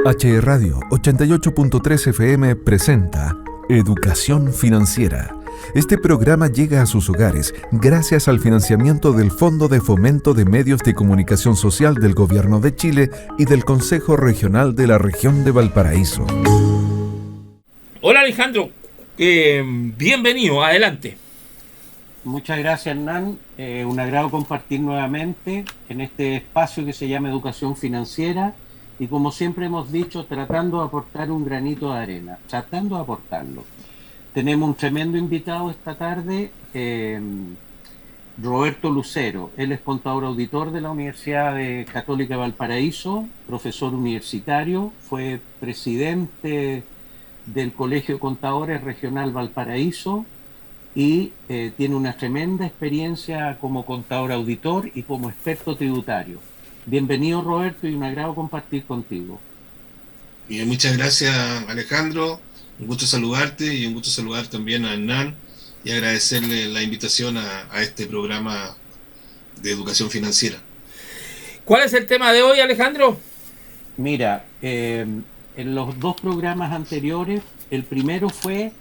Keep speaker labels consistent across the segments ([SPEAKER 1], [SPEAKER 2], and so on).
[SPEAKER 1] HR Radio 88.3 FM presenta Educación Financiera. Este programa llega a sus hogares gracias al financiamiento del Fondo de Fomento de Medios de Comunicación Social del Gobierno de Chile y del Consejo Regional de la Región de Valparaíso.
[SPEAKER 2] Hola Alejandro, bienvenido, adelante.
[SPEAKER 3] Muchas gracias, Hernán. Un agrado compartir nuevamente en este espacio que se llama Educación Financiera y, como siempre hemos dicho, tratando de aportar un granito de arena, tratando de aportarlo. Tenemos un tremendo invitado esta tarde, Roberto Lucero. Él es contador auditor de la Universidad Católica de Valparaíso, profesor universitario, fue presidente del Colegio de Contadores Regional Valparaíso y tiene una tremenda experiencia como contador auditor y como experto tributario. Bienvenido, Roberto, y un agrado compartir contigo.
[SPEAKER 4] Bien, muchas gracias, Alejandro. Un gusto saludarte y un gusto saludar también a Hernán y agradecerle la invitación a este programa de educación financiera.
[SPEAKER 2] ¿Cuál es el tema de hoy, Alejandro?
[SPEAKER 3] Mira, en los dos programas anteriores, el primero fue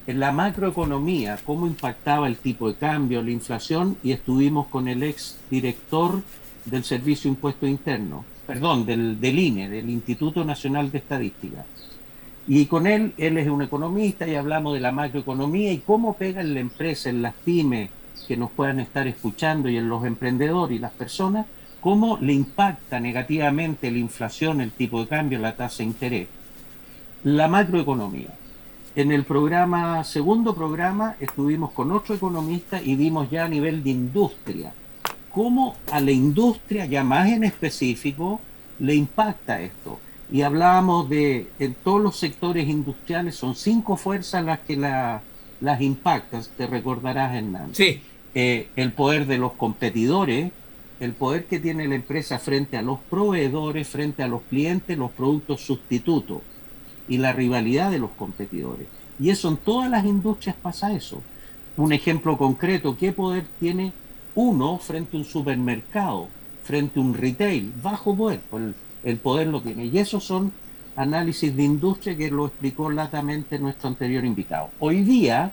[SPEAKER 3] en la macroeconomía, cómo impactaba el tipo de cambio, la inflación, y estuvimos con el ex director del Servicio de Impuestos Internos, del INE, del Instituto Nacional de Estadística. Y con él es un economista y hablamos de la macroeconomía y cómo pega en la empresa, en las pymes que nos puedan estar escuchando y en los emprendedores y las personas, cómo le impacta negativamente la inflación, el tipo de cambio, la tasa de interés. La macroeconomía. En el segundo programa, estuvimos con otro economista y vimos ya a nivel de industria, cómo a la industria, ya más en específico, le impacta esto. Y hablábamos de, en todos los sectores industriales, son 5 fuerzas las que las impactan, te recordarás, Hernán.
[SPEAKER 2] Sí.
[SPEAKER 3] El poder de los competidores, el poder que tiene la empresa frente a los proveedores, frente a los clientes, los productos sustitutos y la rivalidad de los competidores. Y eso en todas las industrias pasa eso. Un ejemplo concreto, ¿qué poder tiene uno frente a un supermercado, frente a un retail? Bajo poder, pues el poder lo tiene. Y esos son análisis de industria que lo explicó latamente nuestro anterior invitado. Hoy día,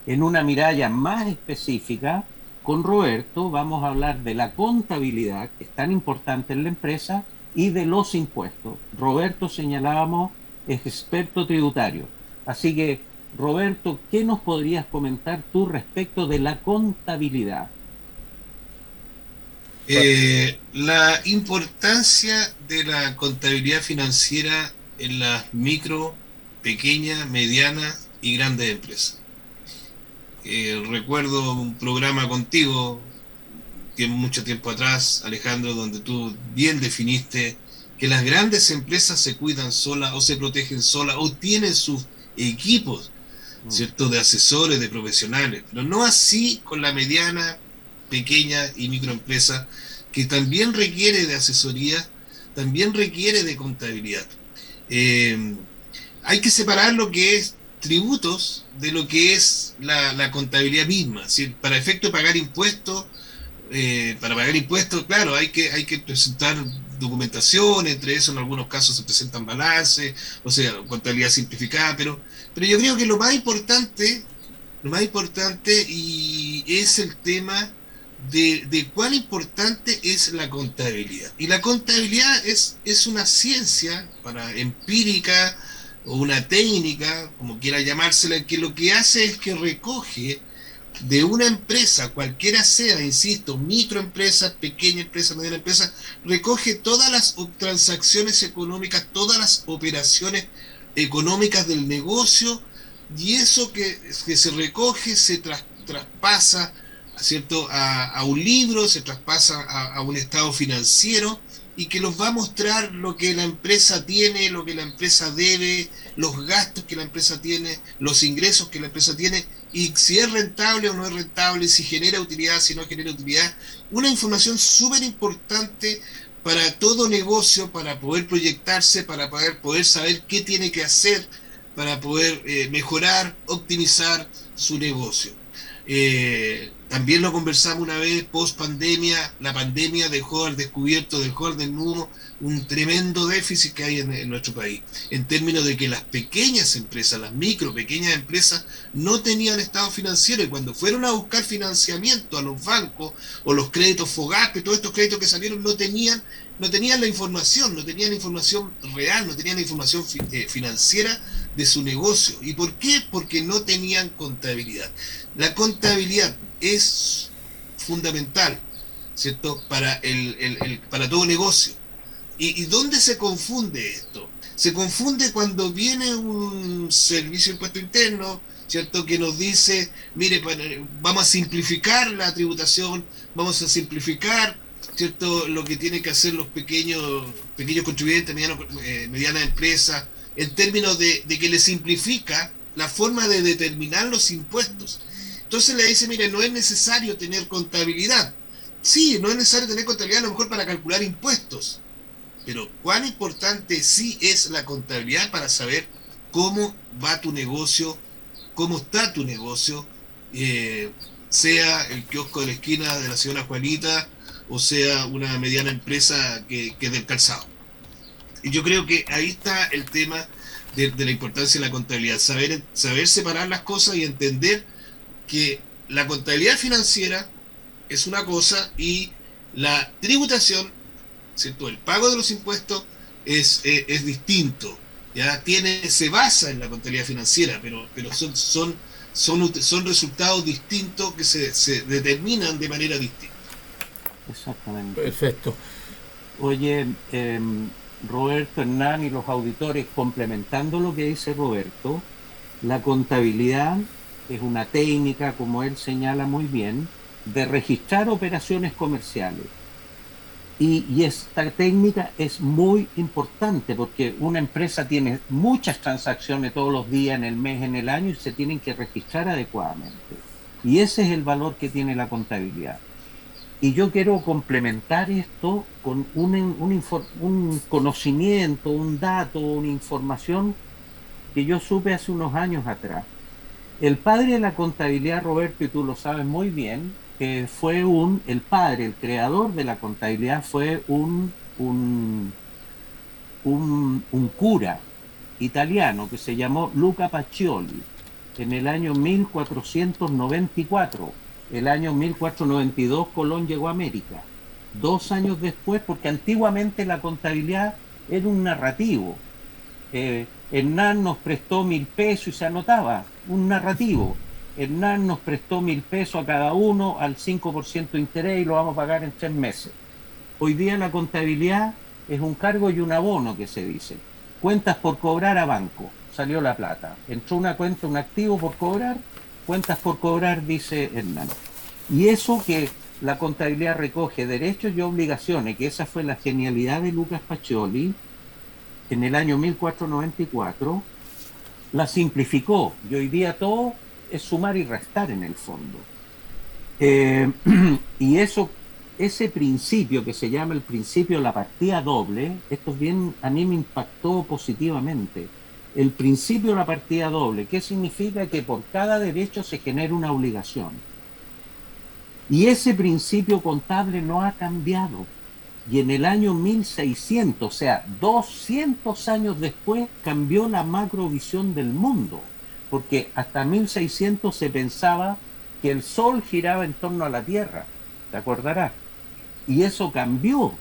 [SPEAKER 3] en una mirada ya más específica, con Roberto vamos a hablar de la contabilidad, que es tan importante en la empresa, y de los impuestos. Roberto, señalábamos, es experto tributario. Así que, Roberto, ¿qué nos podrías comentar tú respecto de la contabilidad?
[SPEAKER 4] La importancia de la contabilidad financiera en las micro, pequeñas, medianas y grandes empresas. Recuerdo un programa contigo mucho tiempo atrás, Alejandro, donde tú bien definiste que las grandes empresas se cuidan solas o se protegen solas o tienen sus equipos, ¿cierto?, de asesores, de profesionales, pero no así con la mediana, pequeña y microempresa, que también requiere de asesoría, también requiere de contabilidad. Hay que separar lo que es tributos de lo que es la contabilidad misma. ¿Sí? Para efecto de pagar impuestos, claro, hay que presentar documentación, entre eso en algunos casos se presentan balances, o sea, contabilidad simplificada, pero yo creo que lo más importante y es el tema de cuán importante es la contabilidad. Y la contabilidad es una ciencia empírica o una técnica, como quiera llamársela, que lo que hace es que recoge de una empresa, cualquiera sea, insisto, microempresa, pequeña empresa, mediana empresa, recoge todas las transacciones económicas, todas las operaciones económicas del negocio, y eso que se recoge se traspasa, ¿cierto?, a un libro, se traspasa a un estado financiero, y que nos va a mostrar lo que la empresa tiene, lo que la empresa debe, los gastos que la empresa tiene, los ingresos que la empresa tiene, y si es rentable o no es rentable, si genera utilidad, si no genera utilidad. Una información súper importante para todo negocio, para poder proyectarse, para poder saber qué tiene que hacer, para poder mejorar, optimizar su negocio. También lo conversamos una vez, post pandemia, la pandemia dejó al descubierto, dejó al desnudo un tremendo déficit que hay en nuestro país, en términos de que las pequeñas empresas, las micro, pequeñas empresas, no tenían estado financiero, y cuando fueron a buscar financiamiento a los bancos, o los créditos FOGAPE, todos estos créditos que salieron, no tenían la información, no tenían información real, no tenían información financiera de su negocio. ¿Y por qué? Porque no tenían contabilidad. La contabilidad es fundamental, ¿cierto?, para para todo negocio. ¿Y dónde se confunde esto? Se confunde cuando viene un servicio de impuesto interno, ¿cierto?, que nos dice, mire, vamos a simplificar la tributación, vamos a simplificar, ¿cierto?, lo que tienen que hacer los pequeños contribuyentes, medianas empresas, en términos de que le simplifica la forma de determinar los impuestos. Entonces le dice, mire, no es necesario tener contabilidad. Sí, no es necesario tener contabilidad a lo mejor para calcular impuestos, pero cuán importante sí es la contabilidad para saber cómo va tu negocio, cómo está tu negocio, sea el kiosco de la esquina de la señora Juanita, o sea una mediana empresa que es del calzado. Y yo creo que ahí está el tema de la importancia de la contabilidad, saber separar las cosas y entender que la contabilidad financiera es una cosa y la tributación, ¿cierto?, el pago de los impuestos es distinto, ¿ya? Se basa en la contabilidad financiera, pero son resultados distintos que se determinan de manera distinta.
[SPEAKER 3] Exactamente.
[SPEAKER 2] Perfecto.
[SPEAKER 3] Oye, Roberto, Hernán y los auditores, complementando lo que dice Roberto, la contabilidad es una técnica, como él señala muy bien, de registrar operaciones comerciales. Y esta técnica es muy importante porque una empresa tiene muchas transacciones todos los días, en el mes, en el año, y se tienen que registrar adecuadamente. Y ese es el valor que tiene la contabilidad. Y yo quiero complementar esto con un conocimiento, un dato, una información que yo supe hace unos años atrás. El padre de la contabilidad, Roberto, y tú lo sabes muy bien, fue el creador de la contabilidad fue un cura italiano que se llamó Luca Pacioli en el año 1494. El año 1492 Colón llegó a América. 2 años después, porque antiguamente la contabilidad era un narrativo. Hernán nos prestó 1.000 pesos y se anotaba, un narrativo. Hernán nos prestó 1.000 pesos a cada uno al 5% de interés y lo vamos a pagar en 3 meses. Hoy día la contabilidad es un cargo y un abono que se dice. Cuentas por cobrar a banco, salió la plata. Entró una cuenta, un activo por cobrar, cuentas por cobrar, dice Hernán. Y eso que la contabilidad recoge derechos y obligaciones, que esa fue la genialidad de Lucas Pacioli, en el año 1494, la simplificó. Y hoy día todo es sumar y restar en el fondo. Y ese principio que se llama el principio de la partida doble, esto bien a mí me impactó positivamente. El principio de la partida doble, ¿qué significa? Que por cada derecho se genera una obligación. Y ese principio contable no ha cambiado. Y en el año 1600, o sea, 200 años después, cambió la macrovisión del mundo. Porque hasta 1600 se pensaba que el Sol giraba en torno a la Tierra, ¿te acordarás? Y eso cambió.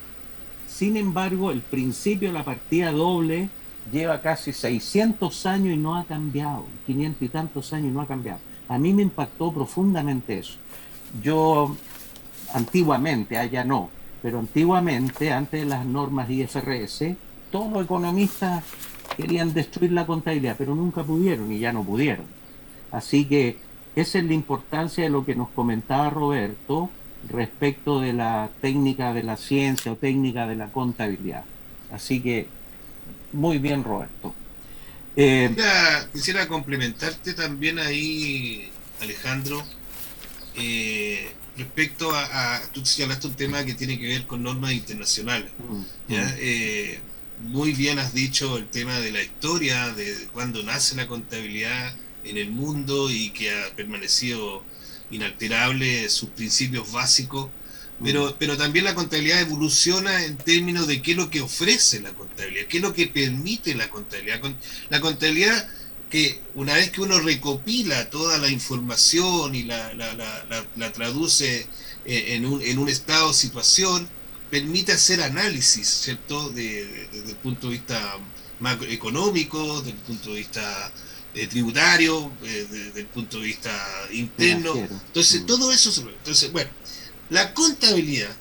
[SPEAKER 3] Sin embargo, el principio de la partida doble lleva casi 600 años y no ha cambiado, 500 y tantos años y no ha cambiado. A mí me impactó profundamente eso. Yo, antiguamente, allá no, pero antiguamente, antes de las normas IFRS, todos los economistas querían destruir la contabilidad, pero nunca pudieron y ya no pudieron. Así que esa es la importancia de lo que nos comentaba Roberto respecto de la técnica de la ciencia o técnica de la contabilidad. Así que, muy bien, Roberto.
[SPEAKER 4] Quisiera complementarte también ahí, Alejandro, respecto tú señalaste un tema que tiene que ver con normas internacionales. ¿Ya? Muy bien has dicho el tema de la historia, de cuándo nace la contabilidad en el mundo y que ha permanecido inalterable sus principios básicos, pero también la contabilidad evoluciona en términos de qué es lo que ofrece la contabilidad, qué es lo que permite la contabilidad. La contabilidad, que una vez que uno recopila toda la información y la traduce en un estado de situación, permite hacer análisis, ¿cierto? Desde el punto de vista macroeconómico, desde el punto de vista tributario, desde el punto de vista interno. Entonces, todo eso se... Entonces, bueno, la contabilidad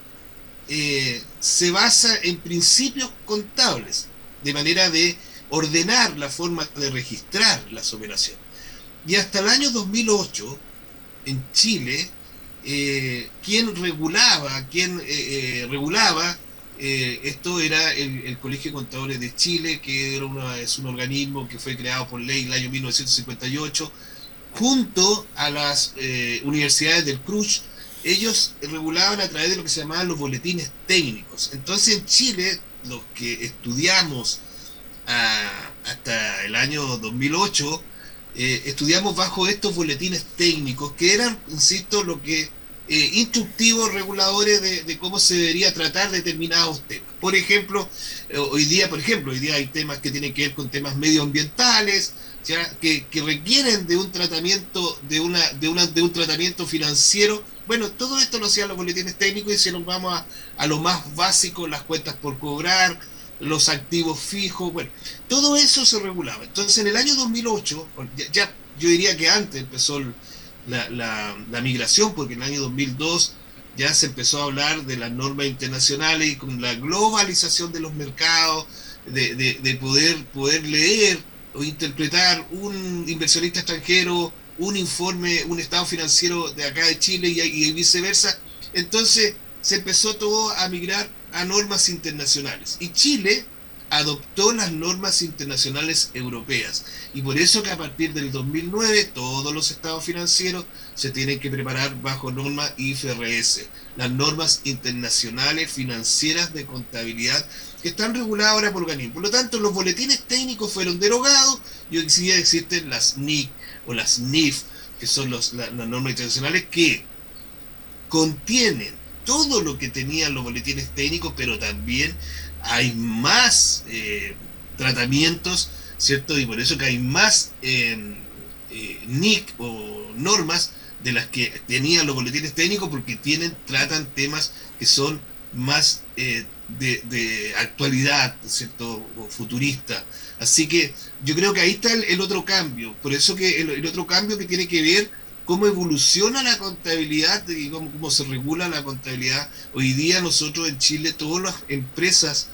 [SPEAKER 4] se basa en principios contables, de manera de ordenar la forma de registrar las operaciones. Y hasta el año 2008, en Chile, quien regulaba esto era el Colegio de Contadores de Chile, que es un organismo que fue creado por ley en el año 1958, junto a las universidades del CRUSH. Ellos regulaban a través de lo que se llamaban los boletines técnicos. Entonces en Chile, los que estudiamos hasta el año 2008, estudiamos bajo estos boletines técnicos, que eran, insisto, lo que instructivos reguladores de cómo se debería tratar determinados temas. Por ejemplo, hoy día hay temas que tienen que ver con temas medioambientales, ¿ya? Que requieren de un tratamiento, de un tratamiento financiero. Bueno, todo esto lo hacían los boletines técnicos, y si nos vamos a lo más básico, las cuentas por cobrar, los activos fijos, bueno, todo eso se regulaba. Entonces en el año 2008, ya yo diría que antes empezó la migración, porque en el año 2002 ya se empezó a hablar de las normas internacionales, y con la globalización de los mercados, de poder leer o interpretar un inversionista extranjero un informe, un estado financiero de acá de Chile y viceversa. Entonces se empezó todo a migrar a normas internacionales, y Chile adoptó las normas internacionales europeas, y por eso que a partir del 2009 todos los estados financieros se tienen que preparar bajo normas IFRS, las normas internacionales financieras de contabilidad, que están reguladas ahora por organismos. Por lo tanto, los boletines técnicos fueron derogados, y hoy día existen las NIC o las NIF, que son las normas internacionales que contienen todo lo que tenían los boletines técnicos, pero también hay más tratamientos, ¿cierto? Y por eso que hay más NIC o normas de las que tenían los boletines técnicos, porque tratan temas que son más de actualidad, ¿cierto? O futurista. Así que yo creo que ahí está el otro cambio. Por eso que el otro cambio que tiene que ver cómo evoluciona la contabilidad y cómo se regula la contabilidad. Hoy día nosotros en Chile, todas las empresas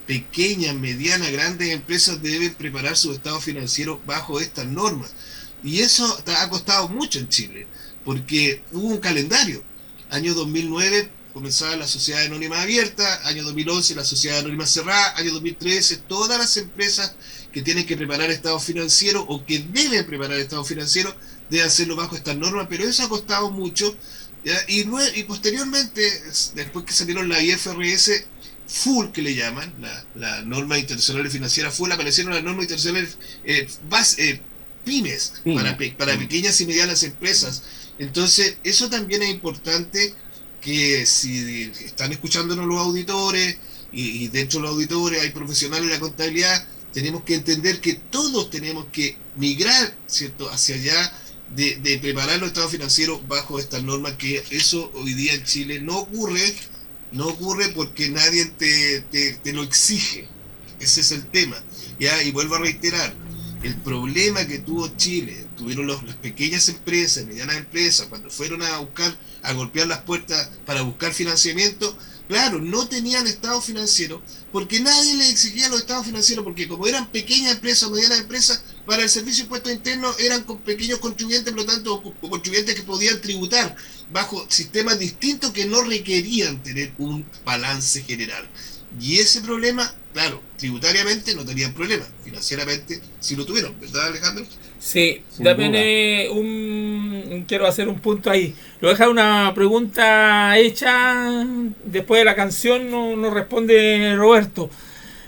[SPEAKER 4] pequeñas, medianas, grandes empresas deben preparar su estado financiero bajo estas normas. Y eso ha costado mucho en Chile, porque hubo un calendario. Año 2009 comenzaba la sociedad anónima abierta, año 2011 la sociedad anónima cerrada, año 2013 todas las empresas que tienen que preparar estado financiero o que deben preparar estado financiero deben hacerlo bajo estas normas, pero eso ha costado mucho, ¿ya? Y posteriormente, después que salieron la IFRS Full, que le llaman, la norma internacional financiera Full, aparecieron las normas internacionales pymes, para pequeñas y medianas empresas. Entonces, eso también es importante, que si están escuchándonos los auditores, y dentro de los auditores hay profesionales de la contabilidad, tenemos que entender que todos tenemos que migrar, ¿cierto?, hacia allá, de preparar los estados financieros bajo estas normas, que eso hoy día en Chile no ocurre porque nadie te lo exige. Ese es el tema, ¿ya? Y vuelvo a reiterar, el problema que tuvo Chile, tuvieron las pequeñas empresas, medianas empresas, cuando fueron a golpear las puertas para buscar financiamiento. Claro, no tenían estado financiero porque nadie les exigía los estados financieros, porque como eran pequeñas empresas o medianas empresas, para el servicio de impuestos internos eran pequeños contribuyentes, por lo tanto, o contribuyentes que podían tributar bajo sistemas distintos que no requerían tener un balance general. Y ese problema, claro, tributariamente no tenían problema, financieramente sí lo tuvieron, ¿verdad, Alejandro?
[SPEAKER 2] Sí, también quiero hacer un punto ahí. Lo voy a dejar una pregunta hecha después de la canción, nos responde Roberto.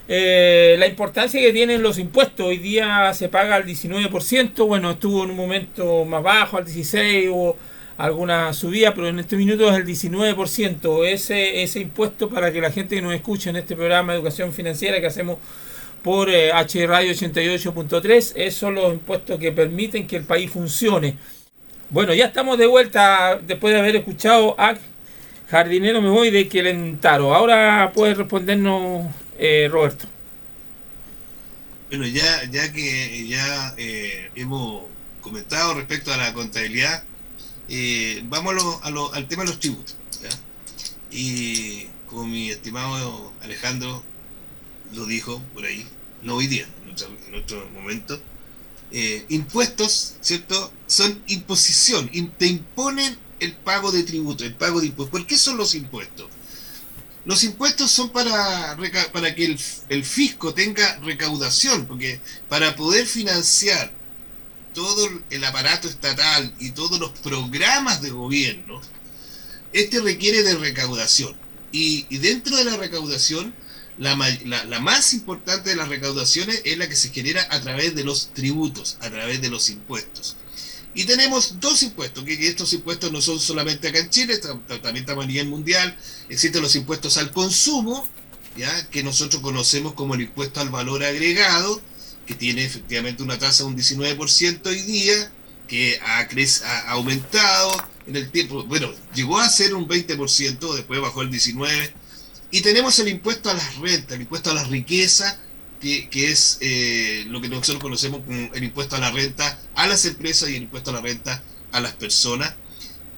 [SPEAKER 2] La importancia que tienen los impuestos. Hoy día se paga al 19%, bueno, estuvo en un momento más bajo, al 16%, alguna subida, pero en este minuto es el 19%. Ese impuesto, para que la gente que nos escucha en este programa de educación financiera que hacemos por H Radio 88.3, esos son los impuestos que permiten que el país funcione. Bueno, ya estamos de vuelta después de haber escuchado a Jardinero Me Voy de Quelentaro. Ahora puede respondernos Roberto.
[SPEAKER 4] Bueno, ya que hemos comentado respecto a la contabilidad, vamos al tema de los tributos, ¿ya? Y como mi estimado Alejandro lo dijo por ahí, no hoy día, en otro momento, impuestos, ¿cierto? Son imposición, te imponen el pago de tributo, el pago de impuestos. ¿Por qué son los impuestos? Los impuestos son para que el fisco tenga recaudación, porque para poder financiar todo el aparato estatal y todos los programas de gobierno, requiere de recaudación. Y dentro de la recaudación, la más importante de las recaudaciones es la que se genera a través de los tributos, a través de los impuestos. Y tenemos dos impuestos, que estos impuestos no son solamente acá en Chile, también estamos a nivel mundial. Existen los impuestos al consumo, ¿ya? Que nosotros conocemos como el impuesto al valor agregado, que tiene efectivamente una tasa de un 19% hoy día, que ha aumentado en el tiempo. Bueno, llegó a ser un 20%, después bajó el 19%. Y tenemos el impuesto a las rentas, el impuesto a la riqueza, que es lo que nosotros conocemos como el impuesto a la renta a las empresas y el impuesto a la renta a las personas,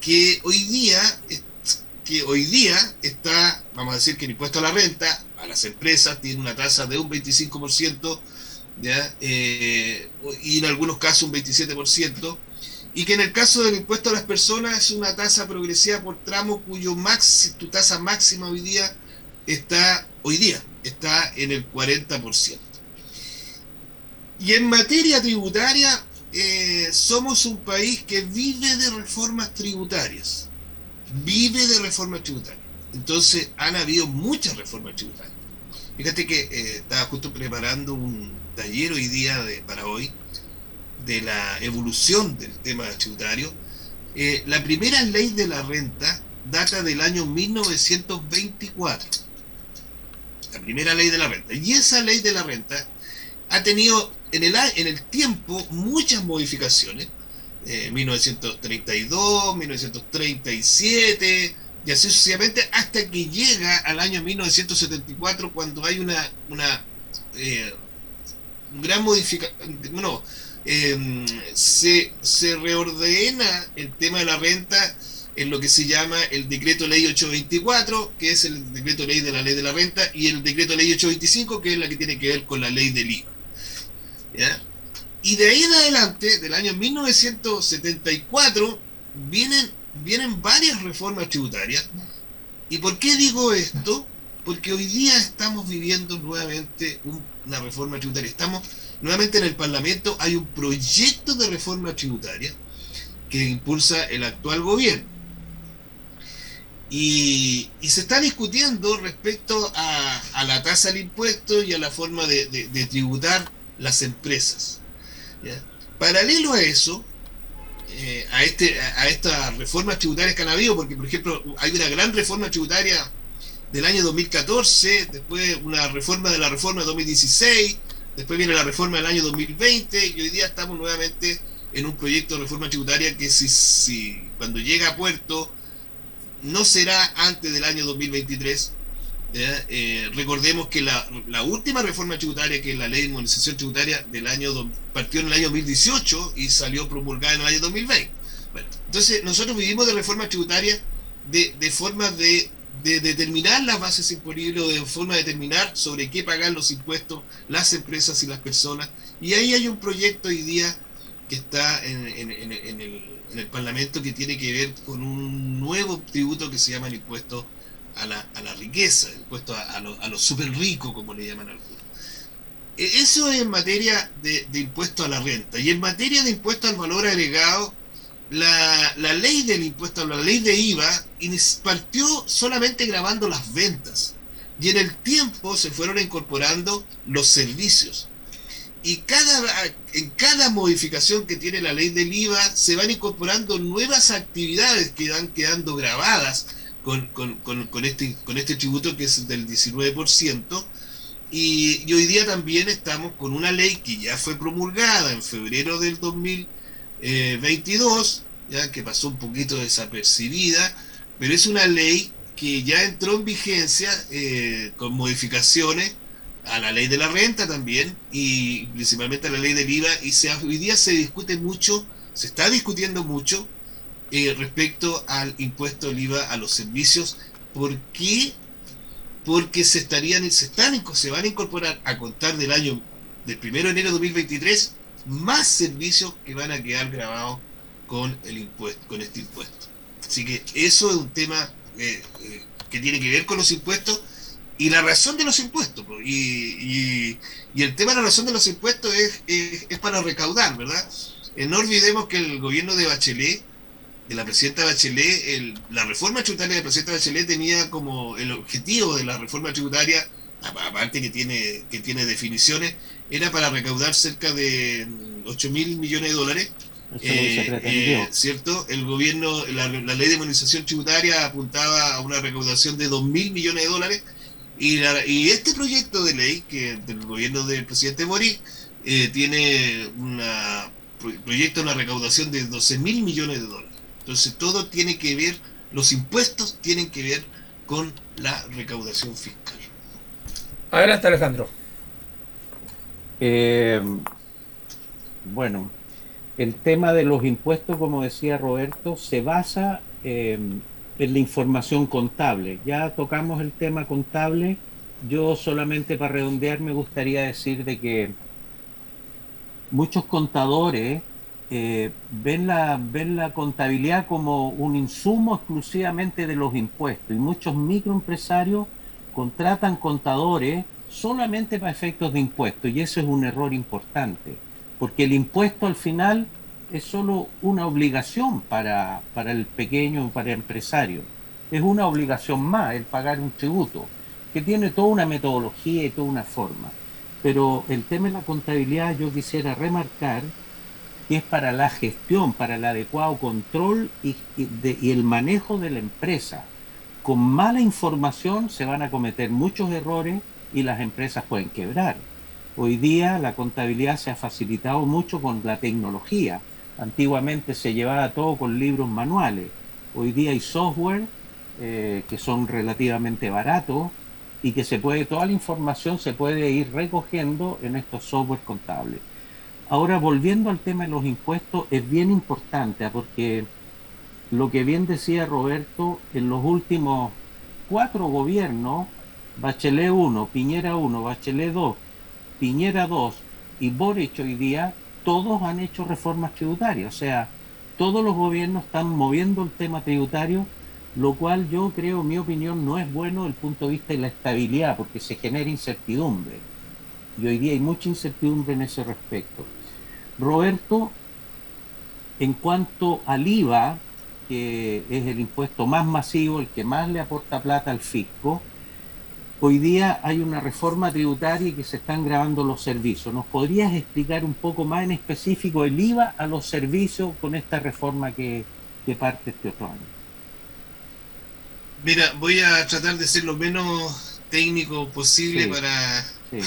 [SPEAKER 4] que hoy día está, vamos a decir que el impuesto a la renta a las empresas tiene una tasa de un 25%, ¿ya? Y en algunos casos un 27%, y que en el caso del impuesto a las personas es una tasa progresiva por tramo cuyo tu tasa máxima hoy día está en el 40%. Y en materia tributaria, somos un país que vive de reformas tributarias. Entonces, han habido muchas reformas tributarias. Fíjate que estaba justo preparando un taller hoy día, para hoy, de la evolución del tema tributario. La primera ley de la renta data del año 1924. La primera ley de la renta. Y esa ley de la renta ha tenido en el tiempo muchas modificaciones. 1932, 1937, y así sucesivamente, hasta que llega al año 1974, cuando hay una gran modificación. Bueno, se reordena el tema de la renta en lo que se llama el decreto ley 824, que es el decreto ley de la ley de la renta, y el decreto ley 825, que es la que tiene que ver con la ley del IVA, ¿ya? Y de ahí en adelante, del año 1974, vienen varias reformas tributarias. ¿Y por qué digo esto? Porque hoy día estamos viviendo nuevamente una reforma tributaria. Estamos nuevamente en el Parlamento, hay un proyecto de reforma tributaria que impulsa el actual gobierno. Y se está discutiendo respecto a la tasa del impuesto y a la forma de tributar las empresas, ¿ya? Paralelo a eso, a estas reformas tributarias que han habido, porque por ejemplo hay una gran reforma tributaria del año 2014, después una reforma de 2016, después viene la reforma del año 2020, y hoy día estamos nuevamente en un proyecto de reforma tributaria que si cuando llega a puerto no será antes del año 2023. Recordemos que la última reforma tributaria, que es la ley de modernización tributaria partió en el año 2018 y salió promulgada en el año 2020. Bueno, entonces nosotros vivimos de reforma tributaria de forma de determinar las bases imponibles, o de forma de determinar sobre qué pagar los impuestos las empresas y las personas. Y ahí hay un proyecto hoy día que está en el Parlamento, que tiene que ver con un nuevo tributo que se llama el impuesto a la riqueza, el impuesto a los super ricos, como le llaman algunos. Eso es en materia de impuesto a la renta. Y en materia de impuesto al valor agregado, la ley del impuesto, la ley de IVA, partió solamente grabando las ventas, y en el tiempo se fueron incorporando los servicios. en cada modificación que tiene la ley del IVA se van incorporando nuevas actividades que van quedando grabadas con este tributo que es del 19%. Y hoy día también estamos con una ley que ya fue promulgada en febrero del 2022, ya que pasó un poquito desapercibida, pero es una ley que ya entró en vigencia con modificaciones a la ley de la renta también, y principalmente a la ley del IVA, y hoy día se discute mucho, se está discutiendo mucho respecto al impuesto del IVA a los servicios. ¿Por qué? Porque se van a incorporar a contar del 1 de enero de 2023 más servicios que van a quedar grabados con este impuesto. Así que eso es un tema que tiene que ver con los impuestos y la razón de los impuestos. Y el tema de la razón de los impuestos es para recaudar, ¿verdad? No olvidemos que el gobierno de Bachelet, de la presidenta Bachelet, la reforma tributaria de la presidenta Bachelet tenía como el objetivo de la reforma tributaria, aparte que tiene definiciones, era para recaudar cerca de 8.000 millones de dólares. ¿Cierto? El gobierno, la ley de modernización tributaria apuntaba a una recaudación de 2.000 millones de dólares, y este proyecto de ley que del gobierno del presidente Boric tiene proyecta una recaudación de 12.000 millones de dólares. Entonces todo tiene que ver, los impuestos tienen que ver con la recaudación fiscal.
[SPEAKER 2] Adelante, Alejandro.
[SPEAKER 3] Bueno, el tema de los impuestos, como decía Roberto, se basa en la información contable. Ya tocamos el tema contable. Yo solamente para redondear me gustaría decir de que muchos contadores ven la contabilidad como un insumo exclusivamente de los impuestos, y muchos microempresarios contratan contadores solamente para efectos de impuestos, y eso es un error importante, porque el impuesto al final es solo una obligación para el pequeño, para el empresario. Es una obligación más el pagar un tributo, que tiene toda una metodología y toda una forma. Pero el tema de la contabilidad yo quisiera remarcar que es para la gestión, para el adecuado control y el manejo de la empresa. Con mala información se van a cometer muchos errores y las empresas pueden quebrar. Hoy día la contabilidad se ha facilitado mucho con la tecnología. Antiguamente se llevaba todo con libros manuales. Hoy día hay software que son relativamente baratos y que toda la información se puede ir recogiendo en estos software contables. Ahora, volviendo al tema de los impuestos, es bien importante porque lo que bien decía Roberto, en los últimos 4 gobiernos, Bachelet 1, Piñera 1, Bachelet 2, Piñera 2 y Boric hoy día, todos han hecho reformas tributarias. O sea, todos los gobiernos están moviendo el tema tributario, lo cual yo creo, en mi opinión, no es bueno desde el punto de vista de la estabilidad, porque se genera incertidumbre. Y hoy día hay mucha incertidumbre en ese respecto. Roberto, en cuanto al IVA, que es el impuesto más masivo, el que más le aporta plata al fisco, hoy día hay una reforma tributaria y que se están grabando los servicios. ¿Nos podrías explicar un poco más en específico el IVA a los servicios con esta reforma que parte este otro año?
[SPEAKER 4] Mira, voy a tratar de ser lo menos técnico posible para...
[SPEAKER 3] Sí.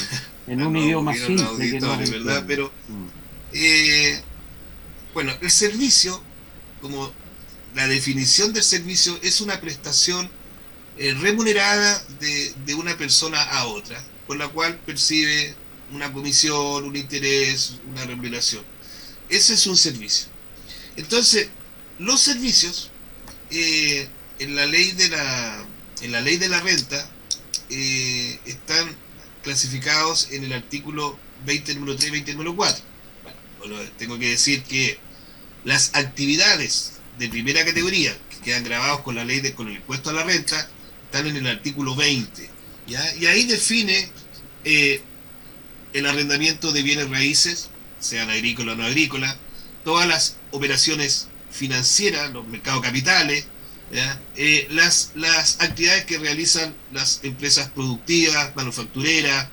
[SPEAKER 3] En un idioma simple. Que no
[SPEAKER 4] ¿verdad? Pero, bueno, el servicio, como la definición del servicio, es una prestación remunerada de una persona a otra, por la cual percibe una comisión, un interés, una remuneración. Ese es un servicio. Entonces, los servicios, en la ley de la renta, están clasificados en el artículo 20, número 3, 20, número 4. Bueno, tengo que decir que las actividades de primera categoría que quedan grabados con la ley con el impuesto a la renta están en el artículo 20, ¿ya? Y ahí define el arrendamiento de bienes raíces, sean agrícolas o no agrícolas, todas las operaciones financieras, los mercados capitales, ¿ya? Las actividades que realizan las empresas productivas, manufactureras,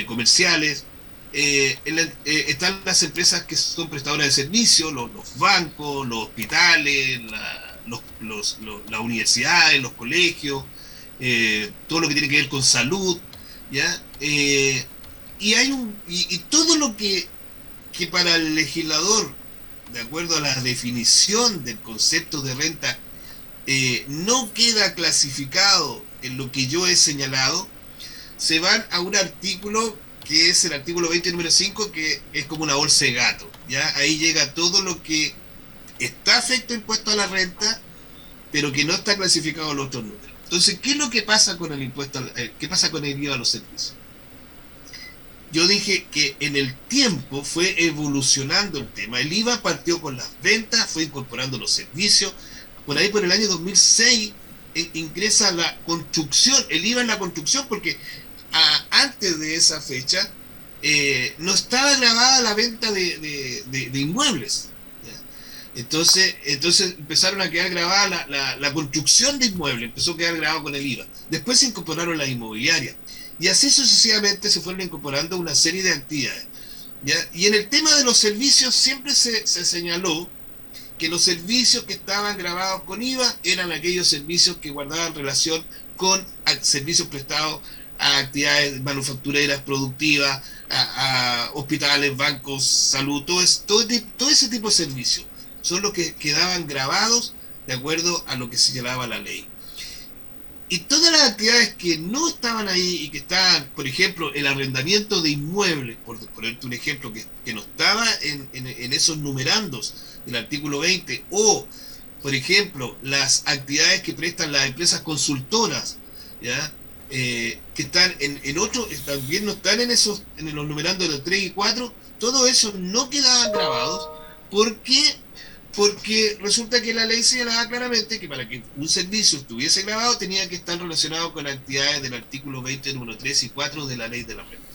[SPEAKER 4] comerciales, están las empresas que son prestadoras de servicios, los bancos, los hospitales, las universidades, los colegios, todo lo que tiene que ver con salud, ¿ya? Y todo lo que para el legislador, de acuerdo a la definición del concepto de renta, no queda clasificado en lo que yo he señalado, se van a un artículo que es el artículo 20, número 5, que es como una bolsa de gato, ¿ya? Ahí llega todo lo que está afecto impuesto a la renta, pero que no está clasificado en los otros números. Entonces, ¿qué es lo que pasa con el impuesto? ¿Qué pasa con el IVA a los servicios? Yo dije que en el tiempo fue evolucionando el tema. El IVA partió con las ventas, fue incorporando los servicios. Por ahí, por el año 2006, ingresa la construcción, el IVA en la construcción, porque antes de esa fecha no estaba grabada la venta de inmuebles. Entonces empezaron a quedar grabada la construcción de inmuebles, empezó a quedar grabado con el IVA. Después se incorporaron las inmobiliarias. Y así sucesivamente se fueron incorporando una serie de actividades, ¿ya? Y en el tema de los servicios siempre se señaló que los servicios que estaban grabados con IVA eran aquellos servicios que guardaban relación con servicios prestados a actividades manufactureras, productivas, a hospitales, bancos, salud, todo ese tipo de servicios son los que quedaban grabados de acuerdo a lo que señalaba la ley. Y todas las actividades que no estaban ahí y que estaban, por ejemplo, el arrendamiento de inmuebles, por ponerte un ejemplo, que no estaba en esos numerandos del artículo 20, o, por ejemplo, las actividades que prestan las empresas consultoras, ¿ya? Que están en otro, también no están en los numerandos del 3 y 4, todo eso no quedaban grabados. ¿Por qué? Porque resulta que la ley señalaba claramente que para que un servicio estuviese grabado tenía que estar relacionado con actividades del artículo 20, número 3 y 4 de la ley de la renta.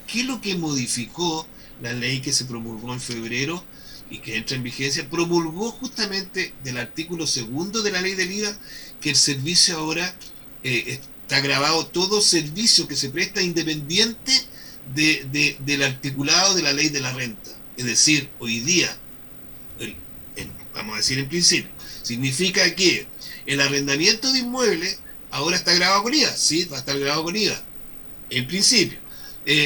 [SPEAKER 4] ¿Qué es lo que modificó la ley que se promulgó en febrero y que entra en vigencia? Promulgó justamente del artículo 2 de la ley del IVA que el servicio ahora está grabado, todo servicio que se presta independiente del articulado de la ley de la renta. Es decir, hoy día, vamos a decir en principio, significa que el arrendamiento de inmuebles ahora está grabado con IVA, sí, va a estar grabado con IVA, en principio.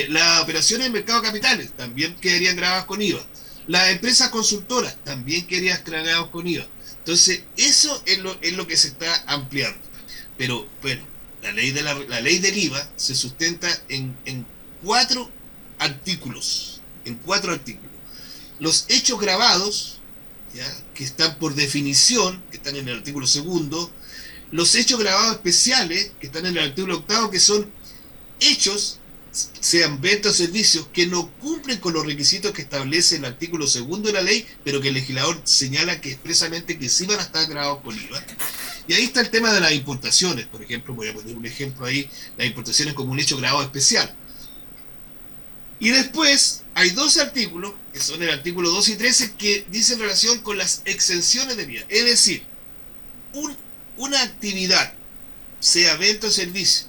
[SPEAKER 4] Las operaciones en mercado de capitales también quedarían grabadas con IVA. Las empresas consultoras también quedarían grabadas con IVA. Entonces, eso es lo que se está ampliando. Pero, bueno, la ley del IVA se sustenta en 4 artículos. En 4 artículos. Los hechos grabados, ¿ya? Que están por definición, que están en el artículo 2, los hechos grabados especiales, que están en el artículo 8, que son hechos, sean ventas o servicios, que no cumplen con los requisitos que establece el artículo 2 de la ley, pero que el legislador señala que expresamente que sí van a estar grabados con IVA. Y ahí está el tema de las importaciones, por ejemplo, voy a poner un ejemplo ahí, las importaciones como un hecho grabado especial. Y después hay 2 artículos, que son el artículo 2 y 13, que dicen relación con las exenciones de IVA. Es decir, una actividad, sea venta o servicio,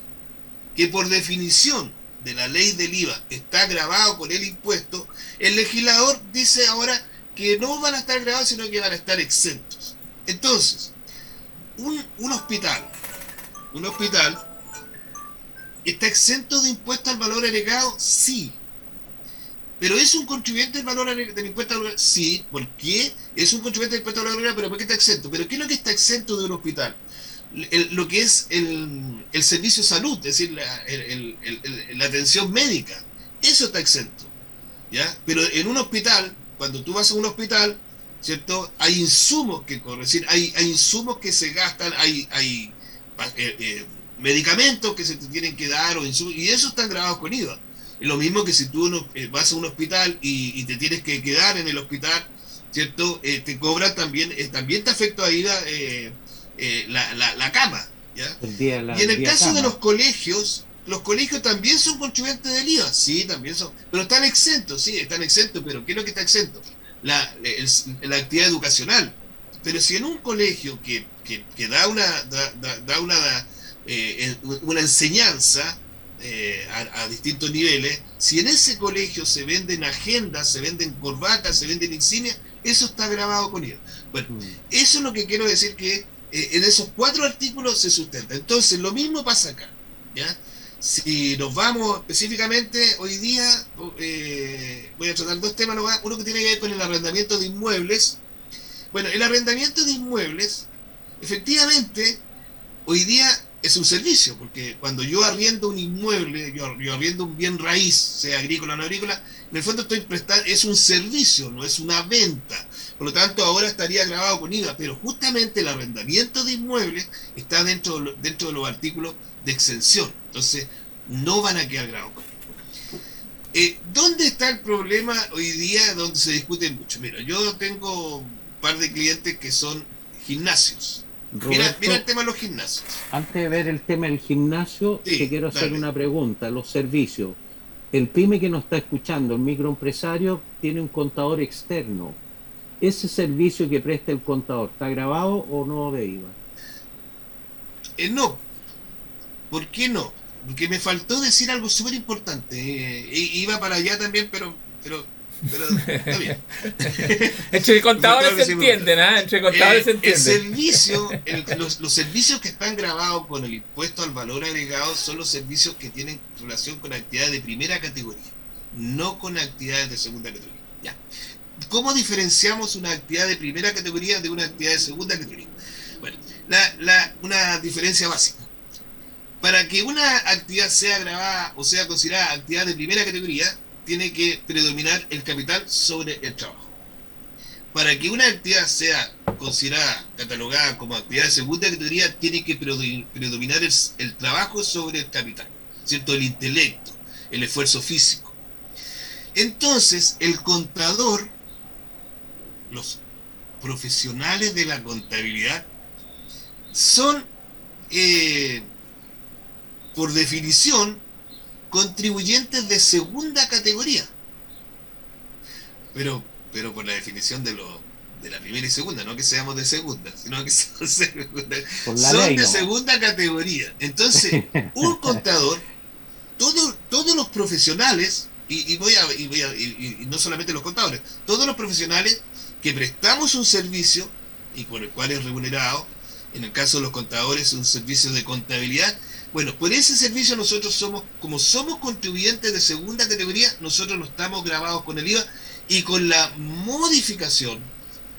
[SPEAKER 4] que por definición de la ley del IVA está grabado con el impuesto, el legislador dice ahora que no van a estar grabados, sino que van a estar exentos. Entonces, un hospital ¿está exento de impuesto al valor agregado? Sí. ¿Pero es un contribuyente del valor del impuesto al valor? Sí. ¿Por qué? Es un contribuyente del impuesto al valor agregado, pero ¿por qué está exento? ¿Pero qué es lo que está exento de un hospital? Lo que es el servicio de salud, es decir, la atención médica. Eso está exento, ¿ya? Pero en un hospital, cuando tú vas a un hospital, ¿cierto? Hay insumos que corren, es decir, hay insumos que se gastan, hay medicamentos que se te tienen que dar, o insumos, y eso están grabados con IVA. Es lo mismo que si tú vas a un hospital y te tienes que quedar en el hospital, ¿cierto? Te cobran también te afecta a IVA la cama, ¿ya? Y en el caso de los colegios también son contribuyentes del IVA, sí, también son, pero están exentos, pero ¿qué es lo que está exento? La actividad educacional. Pero si en un colegio que da una enseñanza, a distintos niveles, si en ese colegio se venden agendas, se venden corbatas, se venden insignias, eso está grabado con IVA. Bueno, eso es lo que quiero decir, que en esos 4 artículos se sustenta. Entonces, lo mismo pasa acá, ¿ya? Si nos vamos específicamente, hoy día voy a tratar 2 temas, uno que tiene que ver con el arrendamiento de inmuebles. Bueno, el arrendamiento de inmuebles, efectivamente, hoy día es un servicio, porque cuando yo arriendo un inmueble, yo arriendo un bien raíz, sea agrícola o no agrícola, en el fondo estoy prestando, es un servicio, no es una venta. Por lo tanto, ahora estaría grabado con IVA, pero justamente el arrendamiento de inmuebles está dentro de los artículos de exención. Entonces, no van a quedar grabados con IVA. ¿Dónde está el problema hoy día donde se discute mucho? Mira, yo tengo un par de clientes que son gimnasios.
[SPEAKER 3] Roberto,
[SPEAKER 4] mira el tema de los gimnasios.
[SPEAKER 3] Antes de ver el tema del gimnasio,
[SPEAKER 4] Sí,
[SPEAKER 3] te quiero hacer
[SPEAKER 4] dale.
[SPEAKER 3] una pregunta. Los servicios. El pyme que nos está escuchando, el microempresario, tiene un contador externo. ¿Ese servicio que presta el contador está grabado o no de IVA?
[SPEAKER 4] No. ¿Por qué no? Porque me faltó decir algo súper importante. Iba para allá también, pero está bien.
[SPEAKER 2] Entre contadores se
[SPEAKER 4] Sí,
[SPEAKER 2] entienden, ¿ah? Entre contadores se
[SPEAKER 4] el
[SPEAKER 2] entienden.
[SPEAKER 4] servicio, los servicios que están grabados con el impuesto al valor agregado son los servicios que tienen relación con actividades de primera categoría, no con actividades de segunda categoría. Ya. ¿Cómo diferenciamos una actividad de primera categoría de una actividad de segunda categoría? Bueno, una diferencia básica. Para que una actividad sea grabada o sea considerada actividad de primera categoría, tiene que predominar el capital sobre el trabajo. Para que una actividad sea considerada, catalogada como actividad de segunda categoría, tiene que predominar el trabajo sobre el capital, ¿cierto? El intelecto, el esfuerzo físico. Entonces, el contador, los profesionales de la contabilidad, son, por definición, contribuyentes de segunda categoría. Pero por la definición de la primera y segunda, no que seamos de segunda, sino que son de segunda categoría. Entonces, un contador, todos los profesionales, y no solamente los contadores, todos los profesionales que prestamos un servicio y por el cual es remunerado, en el caso de los contadores, un servicio de contabilidad. Bueno, por ese servicio nosotros como somos contribuyentes de segunda categoría, nosotros no estamos grabados con el IVA, y con la modificación